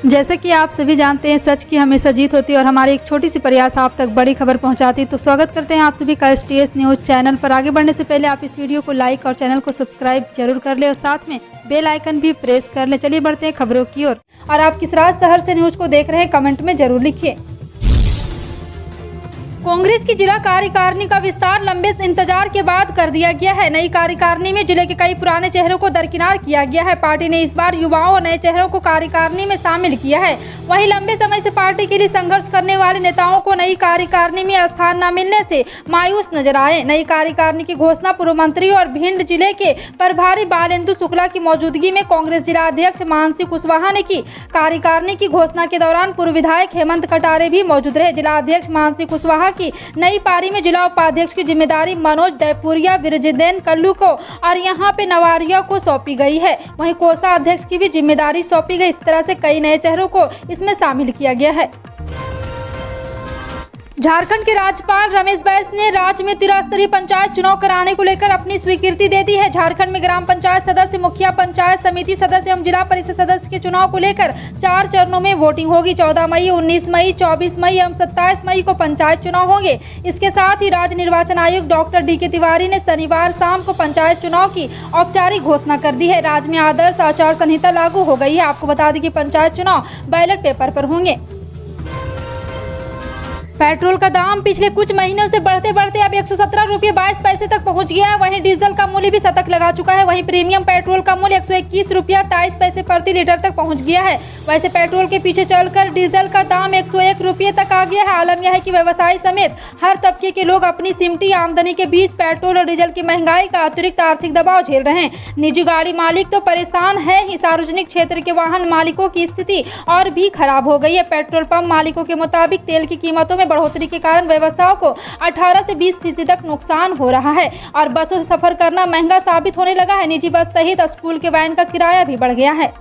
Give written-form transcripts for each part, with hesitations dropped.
जैसे कि आप सभी जानते हैं, सच की हमेशा जीत होती है और हमारी एक छोटी सी प्रयास आप तक बड़ी खबर पहुंचाती है। तो स्वागत करते हैं आप सभी का STS न्यूज़ चैनल पर। आगे बढ़ने से पहले आप इस वीडियो को लाइक और चैनल को सब्सक्राइब जरूर कर ले और साथ में बेल आइकन भी प्रेस कर ले। चलिए बढ़ते हैं खबरों की ओर। और आप किस राज्य शहर से न्यूज़ को देख रहे हैं, कमेंट में जरूर लिखिए। कांग्रेस की जिला कार्यकारिणी का विस्तार लंबे इंतजार के बाद कर दिया गया है। नई कार्यकारिणी में जिले के कई पुराने चेहरों को दरकिनार किया गया है। पार्टी ने इस बार युवाओं और नए चेहरों को कार्यकारिणी में शामिल किया है। वहीं लंबे समय से पार्टी के लिए संघर्ष करने वाले नेताओं को नई कार्यकारिणी में स्थान न मिलने से मायूस नजर आए। नई कार्यकारिणी की घोषणा पूर्व मंत्री और भिंड जिले के प्रभारी बालेंदु शुक्ला की मौजूदगी में कांग्रेस जिला अध्यक्ष मानसी कुशवाहा ने की। कार्यकारिणी की घोषणा के दौरान पूर्व विधायक हेमंत कटारे भी मौजूद रहे। जिला अध्यक्ष मानसी कुशवाहा की नई पारी में जिला उपाध्यक्ष की जिम्मेदारी मनोज दैपुरिया, विरजिदेन कल्लू को और यहां पे नवारिया को सौंपी गई है। वहीं कोषाध्यक्ष की भी जिम्मेदारी सौंपी गई। इस तरह से कई नए चेहरों को इसमें शामिल किया गया है। झारखंड के राज्यपाल रमेश बैस ने राज्य में त्रिस्तरीय पंचायत चुनाव कराने को लेकर अपनी स्वीकृति दे दी है। झारखंड में ग्राम पंचायत सदस्य, मुखिया, पंचायत समिति सदस्य एवं जिला परिषद सदस्य के चुनाव को लेकर 4 चरणों में वोटिंग होगी। 14 मई, 19 मई, 24 मई एवं 27 मई को पंचायत चुनाव होंगे। इसके साथ ही राज्य निर्वाचन आयुक्त डॉक्टर DK तिवारी ने शनिवार शाम को पंचायत चुनाव की औपचारिक घोषणा कर दी है। राज्य में आदर्श आचार संहिता लागू हो गई है। आपको बता दें कि पंचायत चुनाव बैलेट पेपर पर होंगे। पेट्रोल का दाम पिछले कुछ महीनों से बढ़ते बढ़ते अब 117 रुपये 22 पैसे तक पहुंच गया है। वहीं डीजल का मूल्य भी शतक लगा चुका है। वहीं प्रीमियम पेट्रोल का मूल्य 121 रुपया 23 पैसे प्रति लीटर तक पहुंच गया है। वैसे पेट्रोल के पीछे चलकर डीजल का दाम 101 रुपये तक आ गया है। आलम यह है कि व्यवसायी समेत हर तबके के लोग अपनी सिमटी आमदनी के बीच पेट्रोल और डीजल की महंगाई का अतिरिक्त आर्थिक दबाव झेल रहे हैं। निजी गाड़ी मालिक तो परेशान है ही, सार्वजनिक क्षेत्र के वाहन मालिकों की स्थिति और भी खराब हो गई है। पेट्रोल पंप मालिकों के मुताबिक तेल की कीमतों में बढ़ोतरी के कारण व्यवसायों को 18 से 20% तक नुकसान हो रहा है और बसों से सफर करना महंगा साबित होने लगा है। निजी बस सहित स्कूल के वैन का किराया भी बढ़ गया है।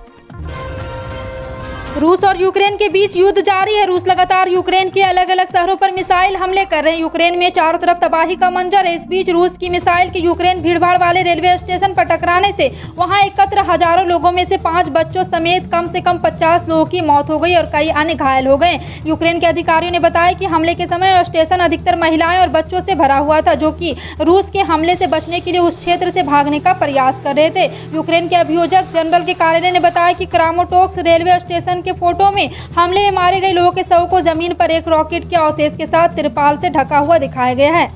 रूस और यूक्रेन के बीच युद्ध जारी है। रूस लगातार यूक्रेन के अलग अलग शहरों पर मिसाइल हमले कर रहे हैं। यूक्रेन में चारों तरफ तबाही का मंजर है। इस बीच रूस की मिसाइल के यूक्रेन भीड़भाड़ वाले रेलवे स्टेशन पर टकराने से वहां एकत्र हजारों लोगों में से 5 बच्चों समेत कम से कम 50 लोगों की मौत हो गई और कई अन्य घायल हो गए। यूक्रेन के अधिकारियों ने बताया कि हमले के समय स्टेशन अधिकतर महिलाएं और बच्चों से भरा हुआ था, जो कि रूस के हमले से बचने के लिए उस क्षेत्र से भागने का प्रयास कर रहे थे। यूक्रेन के अभियोजक जनरल के कार्यालय ने बताया कि क्रामाटोर्स्क रेलवे स्टेशन के फोटो में हमले में मारे गए लोगों के शव को जमीन पर एक रॉकेट के अवशेष के साथ तिरपाल से ढका हुआ दिखाया गया है।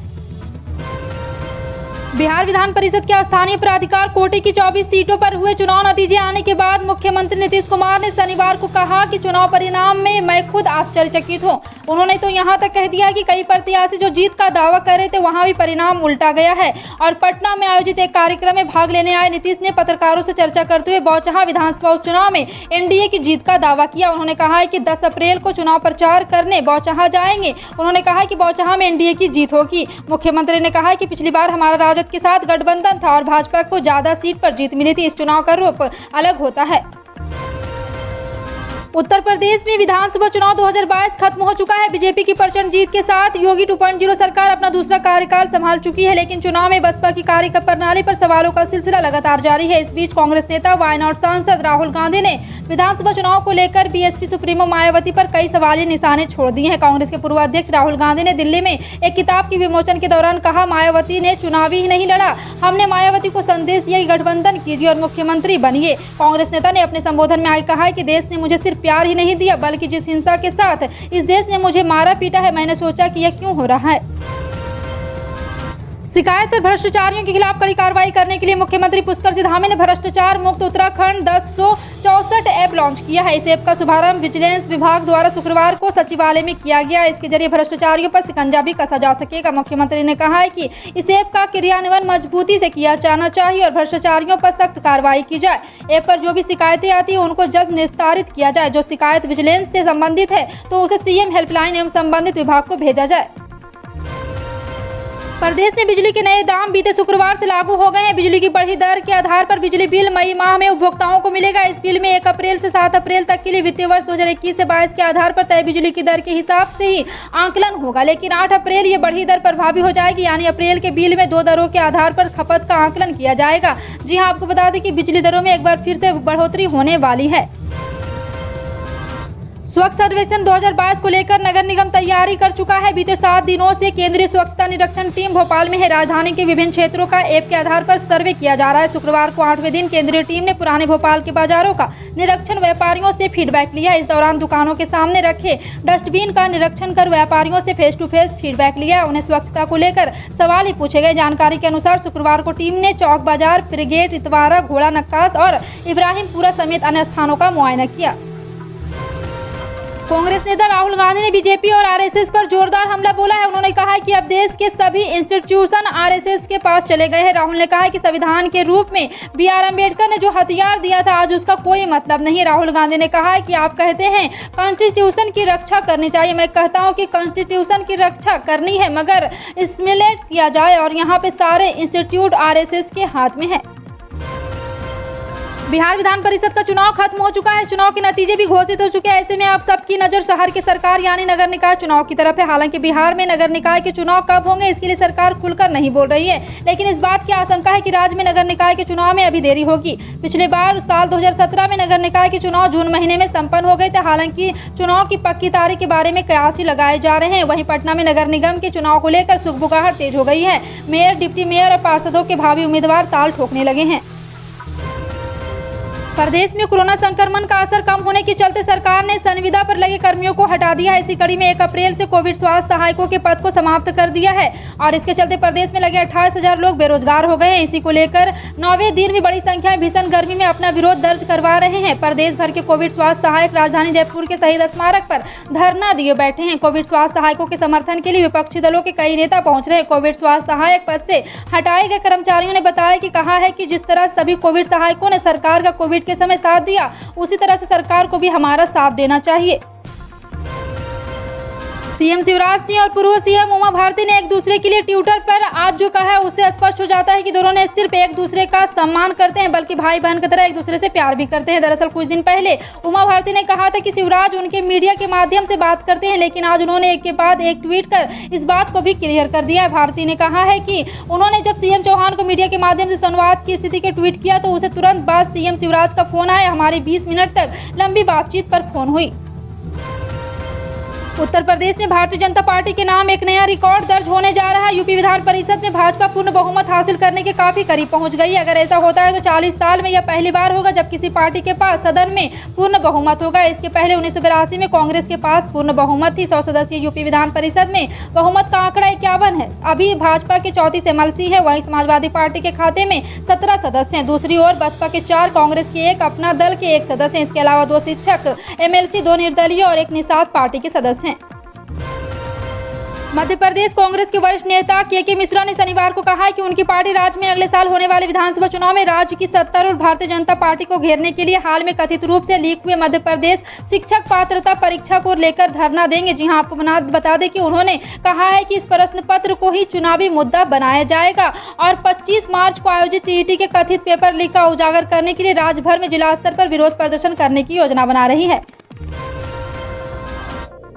बिहार विधान परिषद के स्थानीय प्राधिकार कोटे की 24 सीटों पर हुए चुनाव नतीजे आने के बाद मुख्यमंत्री नीतीश कुमार ने शनिवार को कहा कि चुनाव परिणाम में मैं खुद आश्चर्यचकित हूं। उन्होंने तो यहां तक कह दिया कि कई प्रत्याशी जो जीत का दावा कर रहे थे, वहां भी परिणाम उल्टा गया है। और पटना में आयोजित एक कार्यक्रम में भाग लेने आए नीतीश ने पत्रकारों से चर्चा करते हुए बौचहा विधानसभा उपचुनाव में NDA की जीत का दावा किया। उन्होंने कहा है कि 10 अप्रैल को चुनाव प्रचार करने बौचहा जाएंगे। उन्होंने कहा कि बौचहा में NDA की जीत होगी। मुख्यमंत्री ने कहा कि पिछली बार हमारा राजद के साथ गठबंधन था और भाजपा को ज्यादा सीट पर जीत मिली थी। इस चुनाव का रूप अलग होता है। उत्तर प्रदेश में विधानसभा चुनाव 2022 खत्म हो चुका है। बीजेपी की प्रचंड जीत के साथ योगी 2.0 सरकार अपना दूसरा कार्यकाल संभाल चुकी है, लेकिन चुनाव में बसपा की कार्य प्रणाली पर सवालों का सिलसिला लगातार जारी है। इस बीच कांग्रेस नेता वायनाड सांसद राहुल गांधी ने विधानसभा चुनाव को लेकर BSP सुप्रीमो मायावती पर कई सवालिया निशाने छोड़ दिए हैं। कांग्रेस के पूर्व अध्यक्ष राहुल गांधी ने दिल्ली में एक किताब के विमोचन के दौरान कहा, मायावती ने चुनावी ही नहीं लड़ा, हमने मायावती को संदेश दिया कि गठबंधन कीजिए और मुख्यमंत्री बनिए। कांग्रेस नेता ने अपने संबोधन में आगे कहा कि देश ने मुझे सिर्फ प्यार ही नहीं दिया, बल्कि जिस हिंसा के साथ इस देश ने मुझे मारा पीटा है, मैंने सोचा कि यह क्यों हो रहा है। शिकायत पर भ्रष्टाचारियों के खिलाफ कड़ी कार्रवाई करने के लिए मुख्यमंत्री पुष्कर सिंह धामी ने भ्रष्टाचार मुक्त उत्तराखंड 1064 ऐप लॉन्च किया है। इस ऐप का शुभारंभ विजिलेंस विभाग द्वारा शुक्रवार को सचिवालय में किया गया। इसके जरिए भ्रष्टाचारियों पर शिकंजा भी कसा जा सकेगा। मुख्यमंत्री ने कहा है कि इस ऐप का क्रियान्वयन मजबूती से किया जाना चाहिए और भ्रष्टाचारियों पर सख्त कार्रवाई की जाए। ऐप पर जो भी शिकायतें आती है उनको जल्द निस्तारित किया जाए। जो शिकायत विजिलेंस से संबंधित है तो उसे CM हेल्पलाइन एवं संबंधित विभाग को भेजा जाए। प्रदेश में बिजली के नए दाम बीते शुक्रवार से लागू हो गए हैं। बिजली की बढ़ी दर के आधार पर बिजली बिल मई माह में उपभोक्ताओं को मिलेगा। इस बिल में 1 अप्रैल से 7 अप्रैल तक के लिए वित्तीय वर्ष 2021 से 22 के आधार पर तय बिजली की दर के हिसाब से ही आंकलन होगा, लेकिन 8 अप्रैल ये बढ़ी दर प्रभावी हो जाएगी। यानी अप्रैल के बिल में 2 दरों के आधार पर खपत का आंकलन किया जाएगा। जी हाँ, आपको बता दें कि बिजली दरों में एक बार फिर से बढ़ोतरी होने वाली है। स्वच्छ सर्वेक्षण 2022 को लेकर नगर निगम तैयारी कर चुका है। बीते 7 दिनों से केंद्रीय स्वच्छता निरीक्षण टीम भोपाल में है। राजधानी के विभिन्न क्षेत्रों का ऐप के आधार पर सर्वे किया जा रहा है। शुक्रवार को 8वें दिन केंद्रीय टीम ने पुराने भोपाल के बाजारों का निरीक्षण व्यापारियों से फीडबैक लिया। इस दौरान दुकानों के सामने रखे डस्टबिन का निरीक्षण कर व्यापारियों से फेस टू फेस फीडबैक लिया। उन्हें स्वच्छता को लेकर सवाल ही पूछे गए। जानकारी के अनुसार शुक्रवार को टीम ने चौक बाजार, फ्रिगेट, इतवारा, घोड़ा नक्कास और इब्राहिमपुरा समेत अन्य स्थानों का मुआयना किया। कांग्रेस नेता राहुल गांधी ने बीजेपी और आरएसएस पर जोरदार हमला बोला है। उन्होंने कहा है कि अब देश के सभी इंस्टीट्यूशन आरएसएस के पास चले गए हैं। राहुल ने कहा है कि संविधान के रूप में बी.आर. अम्बेडकर ने जो हथियार दिया था आज उसका कोई मतलब नहीं। राहुल गांधी ने कहा है कि आप कहते हैं कॉन्स्टिट्यूशन की रक्षा करनी चाहिए, मैं कहता हूं कि कॉन्स्टिट्यूशन की रक्षा करनी है मगर एस्मिलेट किया जाए और यहाँ पे सारे इंस्टीट्यूट आरएसएस के हाथ में है। बिहार विधान परिषद का चुनाव खत्म हो चुका है। चुनाव के नतीजे भी घोषित हो चुके हैं। ऐसे में अब सबकी नजर शहर के सरकार यानी नगर निकाय चुनाव की तरफ है। हालांकि बिहार में नगर निकाय के चुनाव कब होंगे इसके लिए सरकार खुलकर नहीं बोल रही है, लेकिन इस बात की आशंका है कि राज्य में नगर निकाय के चुनाव में अभी देरी होगी। पिछले बार साल 2017 में नगर निकाय के चुनाव जून महीने में संपन्न हो गए थे। हालांकि चुनाव की पक्की तारीख के बारे में कयास ही लगाए जा रहे हैं। वहीं पटना में नगर निगम के चुनाव को लेकर सुगबुगाहट तेज हो गई है। मेयर, डिप्टी मेयर और पार्षदों के भावी उम्मीदवार ताल ठोकने लगे हैं। प्रदेश में कोरोना संक्रमण का असर कम होने के चलते सरकार ने संविदा पर लगे कर्मियों को हटा दिया है। इसी कड़ी में 1 अप्रैल से कोविड स्वास्थ्य सहायकों के पद को समाप्त कर दिया है और इसके चलते प्रदेश में लगे 28,000 लोग बेरोजगार हो गए हैं। इसी को लेकर 9वें दिन भी बड़ी संख्या में भीषण गर्मी में अपना विरोध दर्ज करवा रहे हैं। प्रदेश भर के कोविड स्वास्थ्य सहायक राजधानी जयपुर के शहीद स्मारक पर धरना दिए बैठे हैं। कोविड स्वास्थ्य सहायकों के समर्थन के लिए विपक्षी दलों के कई नेता पहुंच रहे हैं। कोविड स्वास्थ्य सहायक पद से हटाए गए कर्मचारियों ने बताया कि कहा है कि जिस तरह सभी कोविड सहायकों ने सरकार का कोविड के समय साथ दिया, उसी तरह से सरकार को भी हमारा साथ देना चाहिए। सीएम शिवराज सिंह और पूर्व सीएम उमा भारती ने एक दूसरे के लिए ट्विटर पर आज जो कहा है उससे स्पष्ट हो जाता है कि दोनों ने सिर्फ एक दूसरे का सम्मान करते हैं बल्कि भाई बहन की तरह एक दूसरे से प्यार भी करते हैं। दरअसल कुछ दिन पहले उमा भारती ने कहा था कि शिवराज उनके मीडिया के माध्यम से बात करते हैं, लेकिन आज उन्होंने एक के बाद एक ट्वीट कर इस बात को भी क्लियर कर दिया है। भारती ने कहा है कि उन्होंने जब सीएम चौहान को मीडिया के माध्यम से संवाद की स्थिति के ट्वीट किया तो उसे तुरंत बाद सीएम शिवराज का फोन आया। हमारी 20 मिनट तक लंबी बातचीत पर फोन हुई। उत्तर प्रदेश में भारतीय जनता पार्टी के नाम एक नया रिकॉर्ड दर्ज होने जा रहा है। यूपी विधान परिषद में भाजपा पूर्ण बहुमत हासिल करने के काफी करीब पहुंच गई है। अगर ऐसा होता है तो 40 साल में यह पहली बार होगा जब किसी पार्टी के पास सदन में पूर्ण बहुमत होगा। इसके पहले 1982 में कांग्रेस के पास पूर्ण बहुमत थी। 100 सदस्यीय यूपी विधान परिषद में बहुमत का आंकड़ा 51 है। अभी भाजपा के 34 MLC है। वहीं समाजवादी पार्टी के खाते में 17 सदस्य हैं। दूसरी ओर बसपा के 4, कांग्रेस के 1, अपना दल के 1 सदस्य हैं। इसके अलावा 2 शिक्षक MLC, 2 निर्दलीय और 1 निषाद पार्टी के सदस्य हैं। मध्य प्रदेश कांग्रेस के वरिष्ठ नेता के मिश्रा ने शनिवार को कहा कि उनकी पार्टी राज्य में अगले साल होने वाले विधानसभा चुनाव में राज्य की सत्ता और भारतीय जनता पार्टी को घेरने के लिए हाल में कथित रूप से लीक हुए मध्य प्रदेश शिक्षक पात्रता परीक्षा को लेकर धरना देंगे। जी हां, आपको बता दें कि उन्होंने कहा है कि इस प्रश्न पत्र को ही चुनावी मुद्दा बनाया जाएगा और 25 मार्च को आयोजित टीईटी के कथित पेपर लीक का उजागर करने के लिए राज्य भर में जिला स्तर पर विरोध प्रदर्शन करने की योजना बना रही है।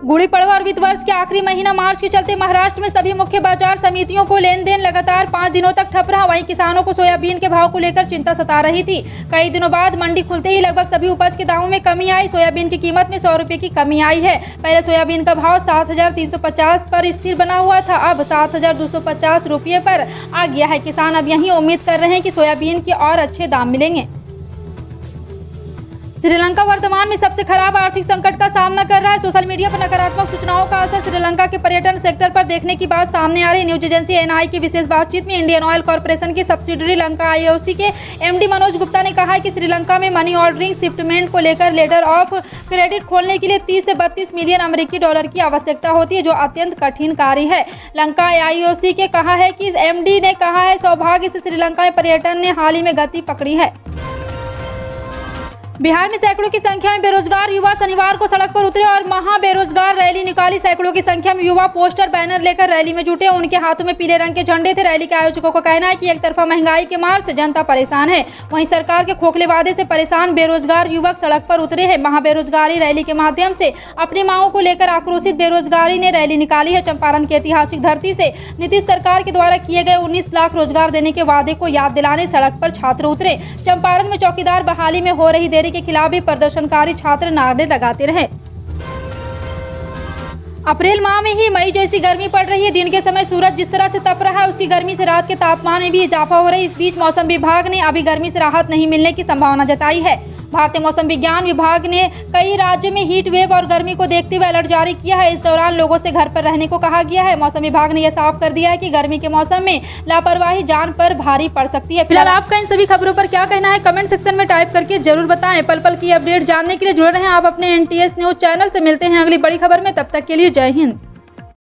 गुड़ी पड़वा और वित्त वर्ष के आखिरी महीना मार्च के चलते महाराष्ट्र में सभी मुख्य बाजार समितियों को लेन देन लगातार 5 दिनों तक ठप रहा। वहीं किसानों को सोयाबीन के भाव को लेकर चिंता सता रही थी। कई दिनों बाद मंडी खुलते ही लगभग सभी उपज के दामों में कमी आई। सोयाबीन की कीमत में 100 रुपए की कमी आई है। पहले सोयाबीन का भाव 7,350 पर स्थिर बना हुआ था, अब 7,250 रुपये पर आ गया है। किसान अब यही उम्मीद कर रहे हैं कि सोयाबीन के और अच्छे दाम मिलेंगे। श्रीलंका वर्तमान में सबसे खराब आर्थिक संकट का सामना कर रहा है। सोशल मीडिया पर नकारात्मक सूचनाओं का असर श्रीलंका के पर्यटन सेक्टर पर देखने की बात सामने आ रही। न्यूज एजेंसी NI की विशेष बातचीत में इंडियन ऑयल कॉर्पोरेशन की सब्सिडरी लंका IOC के MD मनोज गुप्ता ने कहा है कि श्रीलंका में मनी ऑर्डरिंग शिपमेंट को लेकर लेटर ऑफ क्रेडिट खोलने के लिए 30 से 32 मिलियन अमेरिकी डॉलर की आवश्यकता होती है, जो अत्यंत कठिन कार्य है। लंका IOC के कहा है कि MD ने कहा है सौभाग्य से श्रीलंका में पर्यटन ने हाल ही में गति पकड़ी है। बिहार में सैकड़ों की संख्या में बेरोजगार युवा शनिवार को सड़क पर उतरे और महा बेरोजगार रैली निकाली। सैकड़ों की संख्या में युवा पोस्टर बैनर लेकर रैली में जुटे। उनके हाथों में पीले रंग के झंडे थे। रैली के आयोजकों का कहना है कि एक तरफा महंगाई के मार से जनता परेशान है, वहीं सरकार के खोखले वादे से परेशान बेरोजगार युवक सड़क पर उतरे हैं। महा बेरोजगारी रैली के माध्यम से अपनी मांगों को लेकर आक्रोशित बेरोजगारी ने रैली निकाली है। चंपारण की ऐतिहासिक धरती से नीतीश सरकार के द्वारा किए गए 19 लाख रोजगार देने के वादे को याद दिलाने सड़क पर छात्र उतरे। चंपारण में चौकीदार बहाली में हो रही देरी के खिलाफ भी प्रदर्शनकारी छात्र नारे लगाते रहे। अप्रैल माह में ही मई जैसी गर्मी पड़ रही है। दिन के समय सूरज जिस तरह से तप रहा है, उसकी गर्मी से रात के तापमान में भी इजाफा हो रहा है। इस बीच मौसम विभाग ने अभी गर्मी से राहत नहीं मिलने की संभावना जताई है। भारतीय मौसम विज्ञान विभाग ने कई राज्यों में हीट वेव और गर्मी को देखते हुए अलर्ट जारी किया है। इस दौरान लोगों से घर पर रहने को कहा गया है। मौसम विभाग ने यह साफ कर दिया है कि गर्मी के मौसम में लापरवाही जान पर भारी पड़ सकती है। फिलहाल आपका इन सभी खबरों पर क्या कहना है, कमेंट सेक्शन में टाइप करके जरूर बताएं। पल पल की अपडेट जानने के लिए जुड़े रहें आप अपने NTS न्यूज चैनल से। मिलते हैं अगली बड़ी खबर में, तब तक के लिए जय हिंद।